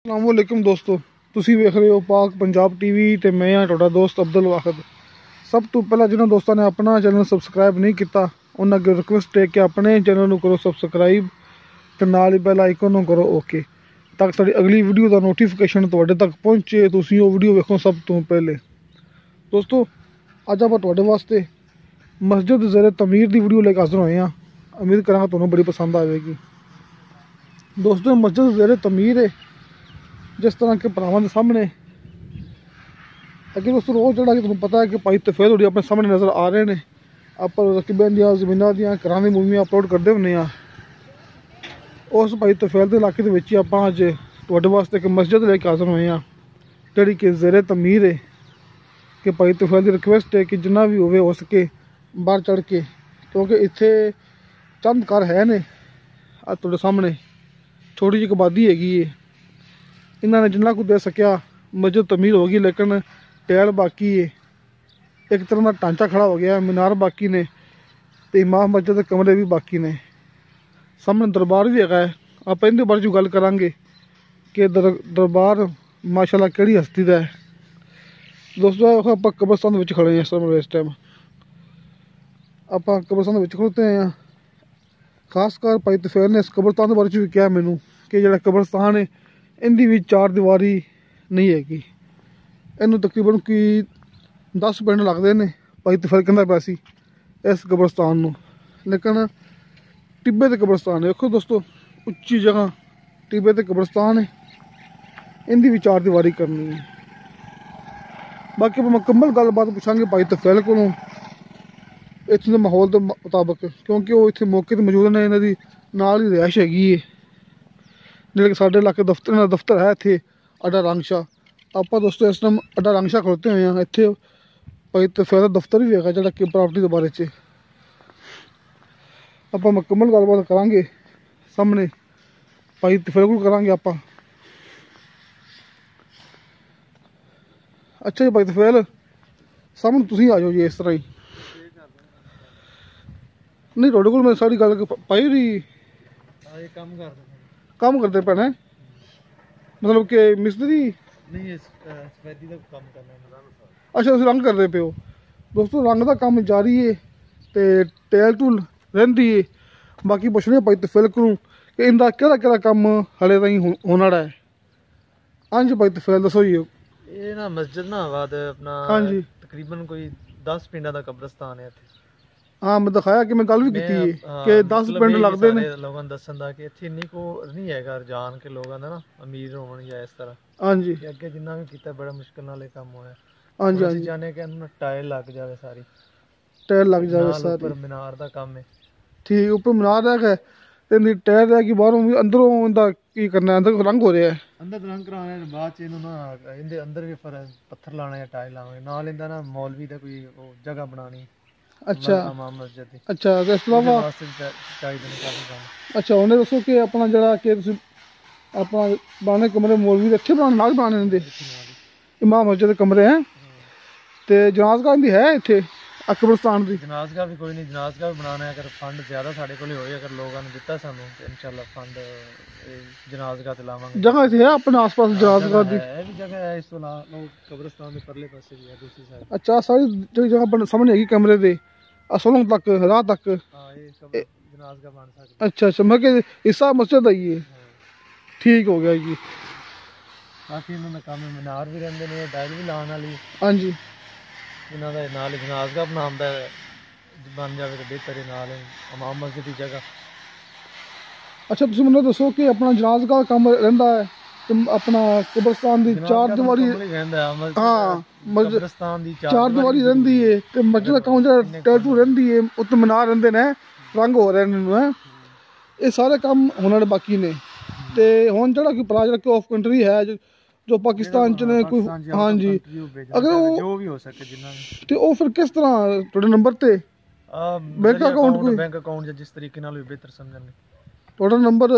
अस्सलामुअलैकुम दोस्तों, ਤੁਸੀਂ ਵੇਖ ਰਹੇ ਹੋ ਪਾਕ ਪੰਜਾਬ ਟੀਵੀ ਤੇ ਮੈਂ ਹਾਂ ਤੁਹਾਡਾ ਦੋਸਤ ਅਬਦੁਲ ਵਾਹਿਦ। ਸਭ ਤੋਂ ਪਹਿਲਾਂ ਜਿਹਨਾਂ ਦੋਸਤਾਂ ਨੇ ਆਪਣਾ ਚੈਨਲ ਸਬਸਕ੍ਰਾਈਬ ਨਹੀਂ ਕੀਤਾ ਉਹਨਾਂ ਅੱਗੇ ਰਿਕੁਐਸਟ ਹੈ ਕਿ ਆਪਣੇ ਚੈਨਲ ਨੂੰ ਕਰੋ ਸਬਸਕ੍ਰਾਈਬ ਤੇ ਨਾਲ ਹੀ ਬੈਲ ਆਈਕਨ ਨੂੰ ਕਰੋ ਓਕੇ, ਤਾਂ ਕਿ ਸਾਡੀ ਅਗਲੀ ਵੀਡੀਓ ਦਾ ਨੋਟੀਫਿਕੇਸ਼ਨ ਤੁਹਾਡੇ ਤੱਕ ਪਹੁੰਚੇ, ਤੁਸੀਂ ਉਹ ਵੀਡੀਓ ਵੇਖੋ ਸਭ ਤੋਂ ਪਹਿਲੇ। ਦੋਸਤੋ, ਅੱਜ ਆਪਾਂ ਤੁਹਾਡੇ ਵਾਸਤੇ ਮਸਜਿਦ ਜ਼ੇਰੇ ਤਮੀਰ ਦੀ ਵੀਡੀਓ ਲੈ ਕੇ ਹਾਜ਼ਰ ਹੋਏ ਹਾਂ। ਉਮੀਦ ਕਰਾਂਗਾ ਤੁਹਾਨੂੰ ਬੜੀ ਪਸੰਦ ਆਵੇਗੀ। ਦੋਸਤੋ, ਮਸਜਿਦ ਜ਼ੇਰੇ ਤਮੀਰ ਹੈ जिस तरह के भरावां के सामने अगर दोस्तों रोज़ जरा कि तुहानूं पता है कि भाई तफैल होरी अपने सामने नज़र आ रहे हैं। आप रकबे दियां ज़मीनां दियां घरां दी मूवियां अपलोड करते हुंदे आ। उस भाई तफैल के इलाके दे विच आपां अज तुहाडे वास्ते एक मस्जिद लेके हाज़र होए हैं जिहड़ी कि ज़ेरे तमीर है। कि भाई तफैल की रिक्वेस्ट है कि जिन्ना भी होवे हो सके बाहर चढ़ के, क्योंकि इत्थे चंद घर है ने तुहाडे सामने छोटी जी आबादी हैगी है। इन्होंने जिन्ना कुछ दे सकिया मस्जिद तमीर होगी, लेकिन टैल बाकी है, एक तरह का ढांचा खड़ा हो गया, मीनार बाकी ने तो इमाम मस्जिद के कमरे भी बाकी ने। सामने दरबार भी है। आप इनके बारे गल करांगे कि दरबार माशाल्लाह किहड़ी हस्ती का है। दोस्तों, आप कब्रस्तान खड़े हैं इस टाइम आप कब्रस्तान खड़ोते हैं। खासकर भाई तफैल ने इस कब्रस्तान के बारे भी कहा मैनू कि जो कब्रस्तान है इनकी भी चार दीवारी नहीं हैगी। इनू तकरीबन कोई 10 पिंड लगते हैं। भाई तफैल कहता पाया सी इस कब्रस्तान नू, लेकिन टिब्बे ते कब्रस्तान है। देखो दोस्तों, उच्ची जगह टिब्बे ते कब्रस्तान है, इनकी भी चार दीवारी करनी है। बाकी आप मुकम्मल गलबात पूछांगे भाई तफैल को इत्थों के माहौल के मुताबिक, क्योंकि वो इतने मौके पर मौजूद ने। इन्हों की नाल ही रिहाइश हैगी है जिहड़े कि साडे इलाके दफ्तर है इत्थे अड्डा रंगशाह। आप दोस्तों इस टाइम अड्डा रंगशाह खड़ोते हुए हैं। इत्थे भाई तफैल का दफ्तर भी है जिहड़ा कि प्रॉपर्टी के बारे च आप मुकम्मल गलबात करांगे। सामने भाई तफैल को करांगे आप। अच्छा जी भाई तफैल, सामने तुसीं आ जाओ जी इस तरह ही। नहीं तुहाडे कोल मैं सारी गल पाई रही काम करते पे हैं, मतलब कि मिस्त्री नहीं सफेदी का काम करना। अच्छा, तुसीं रंग करते पे हो। दोस्तों, रंग का काम जारी है तो टैल टूल रहिंदी है। बाकी पुछने भाई तफैल को कि इनका केड़ा काम हाले ताईं होने वाला है। हाँ जी भाई तफैल दसो जी। ये ना मस्जिद ना बाद अपना हाँ जी तकरीबन कोई 10 पिंडा का कब्रस्तान है। हाँ, मैं दिखाया कि मैं गल भी की कि 10 पिंड लगते हैं। लोगों ने दसन दा कि इत्थे इन्नी को नहीं है रुझान के लोगों का ना अमीर होवन या इस तरह। हाँ जी, अगे जिन्ना भी कीता बड़ा मुश्किल नाल ये काम होया। हाँ जी, हाँ जी, चाहने कि इन्हां टाइल लग जावे, सारी टाइल लग जावे सारी। ऊपर मीनार दा काम है। ठीक, ऊपर मीनार है इनकी टाइल है कि बाहरों भी अंदरों इनका की करना है। अंदर रंग हो रहा है, अंदर रंग कराने बाद च इन्हों ना इनदे अंदर भी पत्थर लाने या टाइल लाने नाल इंदा ना मौलवी दा कोई जगह बनानी। अच्छा अच्छा, तो इस अलावा अच्छा उन्हें दसो कि अपना जरा कि अपना बनाने कमरे मौलवी इत्थे बनाने नाल बनाने इनदे इमाम मस्जिद के कमरे हैं। तो जनाजगाह इनदी है इत्थे कब्रस्तान दी। जनाजगाह भी कोई नहीं, जनाजगाह भी बनाना है। अगर फंड ज्यादा साडे कोल होए, अगर लोगों ने दिता सानू ते इंशाल्लाह फंड जनाजगाह ते लावांगे। जगह इत्थे है अपने आस-पास जनाजगाह दी है भी जगह है। इस तो लोग कब्रस्तान दे परले पासे भी है दूसरी साइड। अच्छा, सारी जगह सामने हैगी कमरे दे सोलंग तक राह तक। हां, ये जनाजगाह बन सकदा। अच्छा अच्छा, मैं कि हिस्सा मस्जिद है ये। ठीक हो गया जी। बाकी इन्होंने काम मीनार भी रहंदे ने, डायल भी लाने वाली। हाँ जी, इन्हां दा नाल जनाजगाह बनांदा बन जावे तो बेहतर है, नाल इमाम मस्जिद की जगह। अच्छा, तुसीं मैनूं दसो कि अपना जनाजगाह का काम रहिंदा है ते अपना कब्रस्तान दी चार दीवारी। हाँ, कब्रस्तान दी चार दीवारी रहिंदी है ते मस्जिद दा काम जेहड़ा टैटू रहिंदी है, उत्ते मीनार रहिंदे ने, रंग हो रहे ने। ये सारे काम होने वाले बाकी ने। ते हुण जेहड़ा कि भरा जेहड़ा ऑफ कंट्री है जो पाकिस्तान च ने कोई। हाँ जी, अगर वो जो भी हो सके जिन्ना ते वो फिर किस तरह थोड़े नंबर ते बैंक अकाउंट कोई बैंक अकाउंट जिस तरीके नाल बेहतर समझणगे। थोड़ा नंबर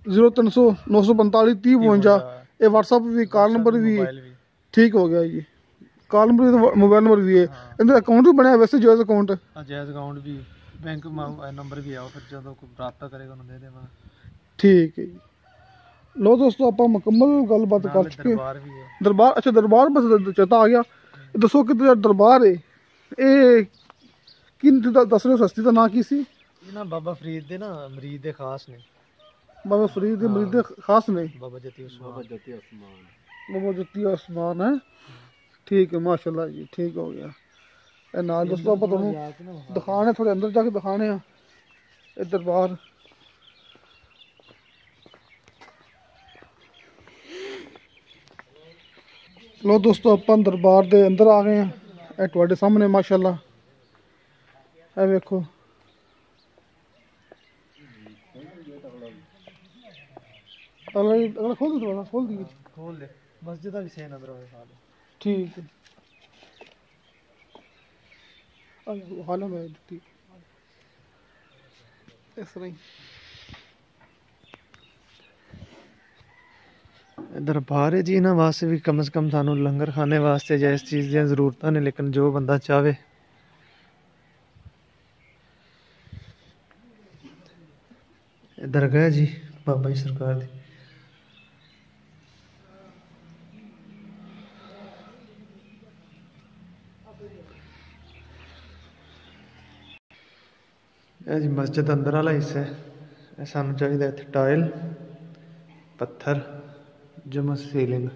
0300 945 30 52। ये व्हाट्सअप भी, कॉल नंबर भी। ठीक हो गया जी, कॉल नंबर भी, मोबाइल नंबर भी है। इनका अकाउंट भी बनया वैसे जायज़ अकाउंट। हाँ, जायज़ अकाउंट भी, बैंक नंबर भी है। फिर जो कोई प्राप्त करेगा उन्हें दे देना। ठीक है जी। लो दोस्तों आप मुकम्मल गलबात कर चुके हैं। दरबार भी है। दरबार, अच्छा दरबार बस चेता आ गया। दसो कि दरबार है ये किन दस रहे हो सस्ती का ना की सी? ये ना बाबा फरीद दे ना मरीद दे खास ने। बाबा फरीद दे मरीद खास ने। बाबा जती उस्मान। बाबा जती आसमान है। ठीक है माशाल्लाह जी, ठीक हो गया। ए नाल दोस्तों आप तुहानू दिखाने थोड़े अंदर जाके दिखाने आ ये दरबार। लो दोस्तों अपन दरबार दे अंदर आ गए हैं। ये तुहाडे सामने माशाल्लाह ए वेखो। अगला खोल दो, थोड़ा खोल दिए। खोल दे मस्जिद भी सही नजर आवे साले। ठीक है हाल में ठीक इस तरह ही। दरबार है जी ना वास्ते भी कम से कम सानू लंगर खाने वास्ते या इस चीज़ दी जरूरत ने, लेकिन जो बंदा चाहे दरगाह जी बाबा जी सरकार दी। ਇਹ जी मस्जिद अंदर वाला हिस्सा है। सानू चाहिए इत्थे टाइल पत्थर जमा सीलिंग।